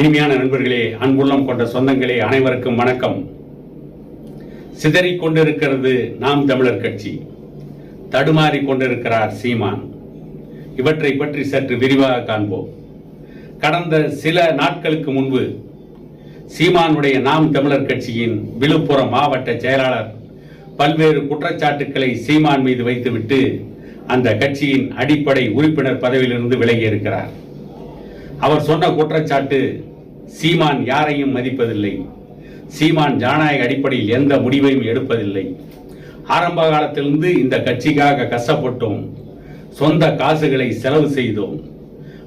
இனிமையான நண்பர்களே, அன்புள்ளம் கொண்ட சொந்தங்களே, அனைவருக்கும் வணக்கம். சிதறிக் கொண்டிருக்கிறது நாம் தமிழர் கட்சி, தடுமாறி கொண்டிருக்கிறார் சீமான். இவற்றை பற்றி சற்று விரிவாக காண்போம். கடந்த சில நாட்களுக்கு முன்பு சீமானுடைய நாம் தமிழர் கட்சியின் விழுப்புரம் மாவட்ட செயலாளர் பல்வேறு குற்றச்சாட்டுக்களை சீமான் மீது வைத்துவிட்டு அந்த கட்சியின் அடிப்படை உறுப்பினர் பதவியிலிருந்து விலகியிருக்கிறார். அவர் சொன்ன குற்றச்சாட்டு, சீமான் யாரையும் மதிப்பதில்லை, சீமான் ஜனநாயக அடிப்படையில் எந்த முடிவையும் எடுப்பதில்லை, ஆரம்ப காலத்திலிருந்து இந்த கட்சிக்காக கஷ்டப்பட்டோம், சொந்த காசுகளை செலவு செய்தோம்,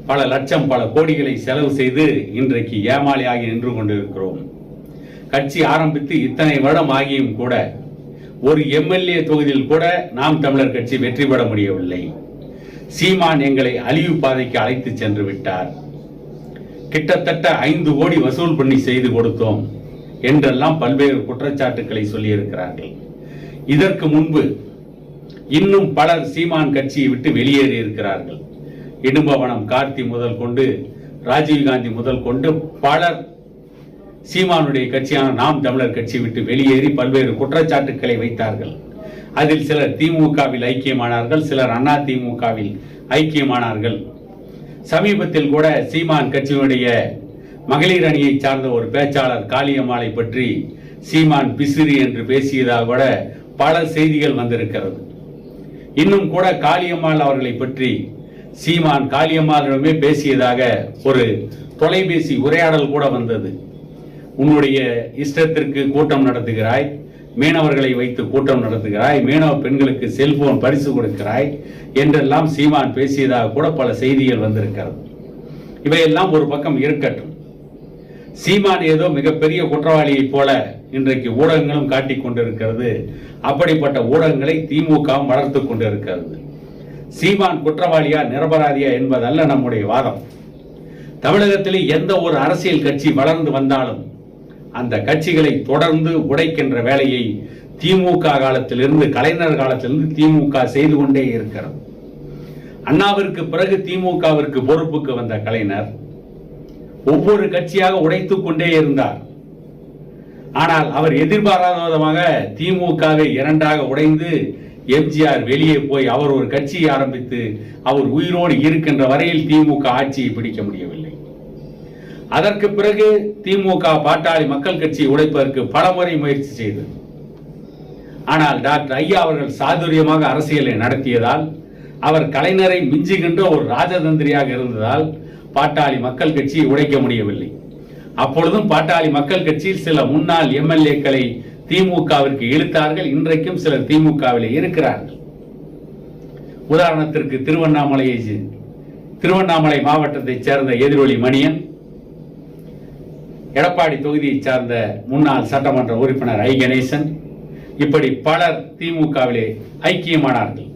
பல லட்சம் பல கோடிகளை செலவு செய்து இன்றைக்கு ஏமாளியாகி நின்று கொண்டிருக்கிறோம். கட்சி ஆரம்பித்து இத்தனை வருடம் ஆகியும் கூட ஒரு எம்எல்ஏ தொகுதியில் கூட நாம் தமிழர் கட்சி வெற்றி பெற முடியவில்லை. சீமான் எங்களை அழிவு பாதைக்கு அழைத்து சென்று விட்டார். கிட்டத்தட்ட 5 கோடி வசூல் பண்ணி செய்து கொடுத்தோம் என்றெல்லாம் பல்வேறு குற்றச்சாட்டுக்களை சொல்லியிருக்கிறார்கள். இதற்கு முன்பு இன்னும் பலர் சீமான் கட்சியை விட்டு வெளியேறி இருக்கிறார்கள். இடும்பவனம் கார்த்தி முதல் கொண்டு ராஜீவ்காந்தி முதல் கொண்டு பலர் சீமானுடைய கட்சியான நாம் தமிழர் கட்சியை விட்டு வெளியேறி பல்வேறு குற்றச்சாட்டுக்களை வைத்தார்கள். அதில் சிலர் திமுகவில் ஐக்கியமானார்கள், சிலர் அண்ணா திமுகவில் ஐக்கியமானார்கள். சமீபத்தில் கூட சீமான் கட்சியினுடைய மகளிர் அணியை சார்ந்த ஒரு பேச்சாளர் காளியம்மாளை பற்றி சீமான் பிசிறி என்று பேசியதாக கூட பல செய்திகள் வந்திருக்கிறது. இன்னும் கூட காளியம்மாள் அவர்களை பற்றி சீமான் காளியம்மாளிடமே பேசியதாக ஒரு தொலைபேசி உரையாடல் கூட வந்தது. உன்னுடைய இஷ்டத்திற்கு கூட்டம் நடத்துகிறாய், மீனவர்களை வைத்து கூட்டம் நடத்துகிறாய், மீனவ பெண்களுக்கு செல்போன் பரிசு கொடுக்கிறாய் என்றெல்லாம் சீமான் பேசியதாக கூட பல செய்திகள் வந்திருக்கிறது. இவையெல்லாம் ஒரு பக்கம் இருக்கட்டும். சீமான் ஏதோ மிகப்பெரிய குற்றவாளியை போல இன்றைக்கு ஊடகங்களும் காட்டிக் கொண்டிருக்கிறது. அப்படிப்பட்ட ஊடகங்களை திமுக வளர்த்து கொண்டிருக்கிறது. சீமான் குற்றவாளியா நிரபராதியா என்பதல்ல நம்முடைய வாதம். தமிழகத்தில் எந்த ஒரு அரசியல் கட்சி வளர்ந்து வந்தாலும் அந்த கட்சிகளை தொடர்ந்து உடைக்கின்ற வேலையை திமுக காலத்திலிருந்து, கலைஞர் காலத்திலிருந்து திமுக செய்து கொண்டே இருக்கிறது. அண்ணாவிற்கு பிறகு திமுகவிற்கு பொறுப்புக்கு வந்த கலைஞர் ஒவ்வொரு கட்சியாக உடைத்துக் கொண்டே இருந்தார். ஆனால் அவர் எதிர்பாராத விதமாக திமுகவை 2ஆக உடைந்து எம்ஜிஆர் வெளியே போய் அவர் ஒரு கட்சியை ஆரம்பித்து அவர் உயிரோடு இருக்கின்ற வரையில் திமுக ஆட்சியை பிடிக்க முடியவில்லை. அதற்கு பிறகு திமுக பாட்டாளி மக்கள் கட்சியை உடைப்பதற்கு பலமுறை முயற்சி செய்தது. ஆனால் டாக்டர் ஐயா அவர்கள் சாதுரியமாக அரசியலை நடத்தியதால், அவர் கலைஞரை மிஞ்சுகின்ற ஒரு ராஜதந்திரியாக இருந்ததால் பாட்டாளி மக்கள் கட்சியை உடைக்க முடியவில்லை. அப்பொழுதும் பாட்டாளி மக்கள் கட்சியில் சில முன்னாள் எம்எல்ஏக்களை திமுகவிற்கு இழுத்தார்கள். இன்றைக்கும் சிலர் திமுகவில் இருக்கிறார்கள். உதாரணத்திற்கு திருவண்ணாமலை மாவட்டத்தைச் சேர்ந்த எதிரொலி மணியன், எடப்பாடி தொகுதியை சார்ந்த முன்னாள் சட்டமன்ற உறுப்பினர் ஐ கணேசன், இப்படி பலர் திமுகவிலே ஐக்கியமானார்கள்.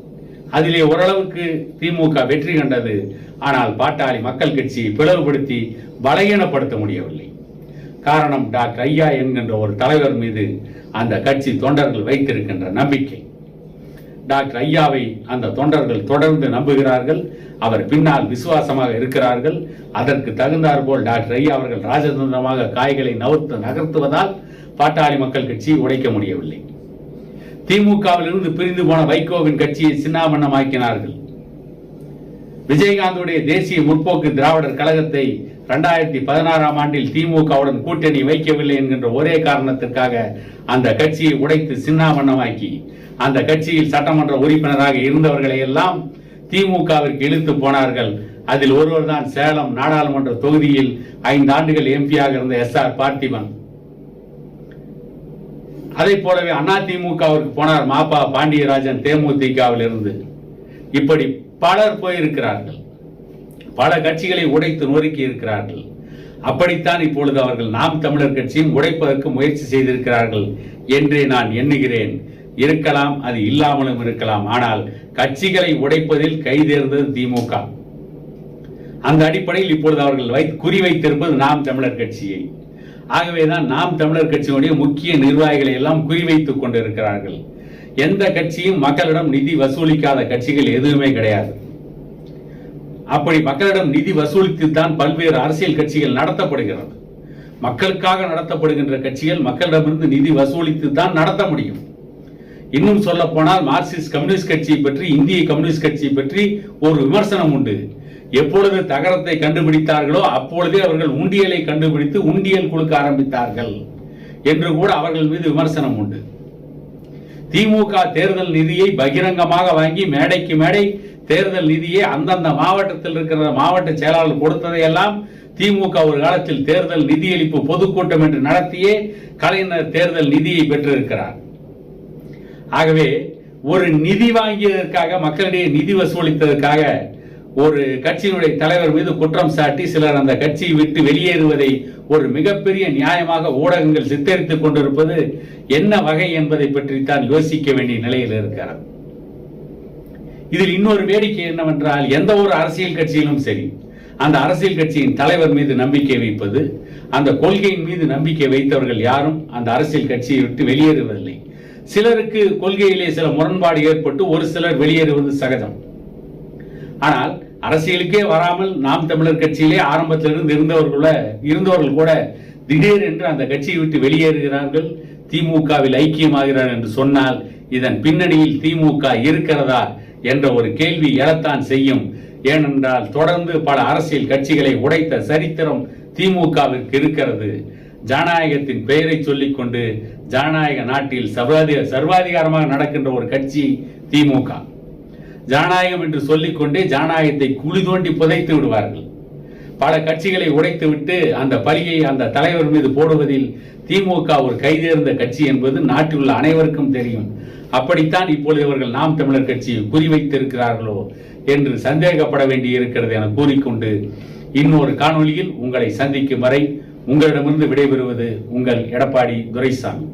அதிலே ஓரளவுக்கு திமுக வெற்றி கண்டது. ஆனால் பாட்டாளி மக்கள் கட்சியை பிளவுபடுத்தி பலகீனப்படுத்த முடியவில்லை. காரணம், டாக்டர் ஐயா என்கின்ற ஒரு தலைவர் மீது அந்த கட்சி தொண்டர்கள் வைத்திருக்கின்ற நம்பிக்கை. டாக்டர் ஐயாவை அந்த தொண்டர்கள் தொடர்ந்து நம்புகிறார்கள். அவர் பின்னால் விசுவாசமாக இருக்கிறார்கள். அதற்கு தகுந்தாற்போல் டாக்டர் ஐயா அவர்கள் ராஜதந்திரமாக காய்களை நகர்த்துவதால் பாட்டாளி மக்கள் கட்சியை உடைக்க முடியவில்லை. திமுகவிலிருந்து பிரிந்து போன வைகோவின் கட்சியை சின்னாபன்னமாக்கினார்கள். விஜயகாந்துடைய தேசிய முற்போக்கு திராவிடர் கழகத்தை 2016ஆம் ஆண்டில் திமுகவுடன் கூட்டணி வைக்கவில்லை என்கின்ற ஒரே காரணத்திற்காக அந்த கட்சியை உடைத்து சின்னாபன்னமாக்கி அந்த கட்சியில் சட்டமன்ற உறுப்பினராக இருந்தவர்களை எல்லாம் திமுகவிற்கு இழுத்து போனார்கள். அதில் ஒருவர் தான் சேலம் நாடாளுமன்ற தொகுதியில் 5 ஆண்டுகள் எம்பியாக இருந்த SR பார்த்திபன். அதை போலவே அதிமுகவிற்கு போனார் மாப்பா பாண்டியராஜன் தேமுதிகவில் இருந்து. இப்படி பலர் போயிருக்கிறார்கள். பல கட்சிகளை உடைத்து நொறுக்கி இருக்கிறார்கள். அப்படித்தான் இப்பொழுது அவர்கள் நாம் தமிழர் கட்சியும் உடைப்பதற்கு முயற்சி செய்திருக்கிறார்கள் என்றே நான் எண்ணுகிறேன். இருக்கலாம், அது இல்லாமலும் இருக்கலாம். ஆனால் கட்சிகளை உடைப்பதில் கைதேர்ந்தது திமுக. அந்த அடிப்படையில் இப்பொழுது அவர்கள் குறிவைத்திருப்பது நாம் தமிழர் கட்சியை. ஆகவேதான் நாம் தமிழர் கட்சியினுடைய முக்கிய நிர்வாகிகளை எல்லாம் குறிவைத்துக் கொண்டிருக்கிறார்கள். எந்த கட்சியும் மக்களிடம் நிதி வசூலிக்காத கட்சிகள் எதுவுமே கிடையாது. அப்படி மக்களிடம் நிதி வசூலித்துத்தான் பல்வேறு அரசியல் கட்சிகள் நடத்தப்படுகிறது. மக்களுக்காக நடத்தப்படுகின்ற கட்சிகள் மக்களிடமிருந்து நிதி வசூலித்து தான் நடத்த முடியும். இன்னும் சொல்ல போனால் மார்க்சிஸ்ட் கம்யூனிஸ்ட் கட்சியை பற்றி, இந்திய கம்யூனிஸ்ட் கட்சியை பற்றி ஒரு விமர்சனம் உண்டு. எப்பொழுது தகரத்தை கண்டுபிடித்தார்களோ அப்பொழுதே அவர்கள் உண்டியலை கண்டுபிடித்து உண்டியல் கொடுக்க ஆரம்பித்தார்கள் என்று கூட அவர்கள் மீது விமர்சனம் உண்டு. திமுக தேர்தல் நிதியை பகிரங்கமாக வாங்கி மேடைக்கு மேடை தேர்தல் நிதியை அந்தந்த மாவட்டத்தில் இருக்கிற மாவட்ட செயலாளர் கொடுத்ததையெல்லாம் திமுக ஒரு காலத்தில் தேர்தல் நிதியளிப்பு பொதுக்கூட்டம் என்று நடத்தியே கலைஞர் தேர்தல் நிதியை பெற்றிருக்கிறார். ஆகவே ஒரு நிதி வாங்கியதற்காக, மக்களிடையே நிதி வசூலித்ததற்காக ஒரு கட்சியினுடைய தலைவர் மீது குற்றம் சாட்டி சிலர் அந்த கட்சியை விட்டு வெளியேறுவதை ஒரு மிகப்பெரிய நியாயமாக ஊடகங்கள் சித்தரித்துக் கொண்டிருப்பது என்ன வகை என்பதை பற்றித்தான் யோசிக்க வேண்டிய நிலையில் இருக்கிறார். இதில் இன்னொரு வேடிக்கை என்னவென்றால், எந்த ஒரு அரசியல் கட்சியிலும் சரி, அந்த அரசியல் கட்சியின் தலைவர் மீது நம்பிக்கை வைப்பது, அந்த கொள்கையின் மீது நம்பிக்கை வைத்தவர்கள் யாரும் அந்த அரசியல் கட்சியை விட்டு வெளியேறுவதில்லை. சிலருக்கு கொள்கையிலே சில முரண்பாடு ஏற்பட்டு ஒரு சிலர் வெளியேறுவது சகஜம். ஆனால் அரசியலுக்கே வராமல் நாம் தமிழர் கட்சியிலே ஆரம்பத்திலிருந்து இருந்தவர்கள் கூட திடீர் என்று அந்த கட்சியை விட்டு வெளியேறுகிறார்கள், திமுகவில் ஐக்கியமாகிறார்கள் என்று சொன்னால் இதன் பின்னணியில் திமுக இருக்கிறதா என்ற ஒரு கேள்வி எழத்தான் செய்யும். ஏனென்றால் தொடர்ந்து பல அரசியல் கட்சிகளை உடைத்த சரித்திரம் திமுகவிற்கு இருக்கிறது. ஜனநாயகத்தின் பெயரை சொல்லிக்கொண்டு ஜனநாயக நாட்டில் சர்வாதிகாரமாக நடக்கின்ற ஒரு கட்சி திமுக. ஜனநாயகம் என்று சொல்லிக்கொண்டே ஜனநாயகத்தை குழி தோண்டி புதைத்து விடுவார்கள். பல கட்சிகளை உடைத்துவிட்டு அந்த பழியை அந்த தலைவர் மீது போடுவதில் திமுக ஒரு கைதேர்ந்த கட்சி என்பது நாட்டில் உள்ள அனைவருக்கும் தெரியும். அப்படித்தான் இப்பொழுது இவர்கள் நாம் தமிழர் கட்சியை குறிவைத்திருக்கிறார்களோ என்று சந்தேகப்பட வேண்டி இருக்கிறது என கூறிக்கொண்டு இன்னொரு காணொளியில் உங்களை சந்திக்கும் வரை உங்களிடமிருந்து விடைபெறுவது உங்கள் எடப்பாடி துரைசாமி.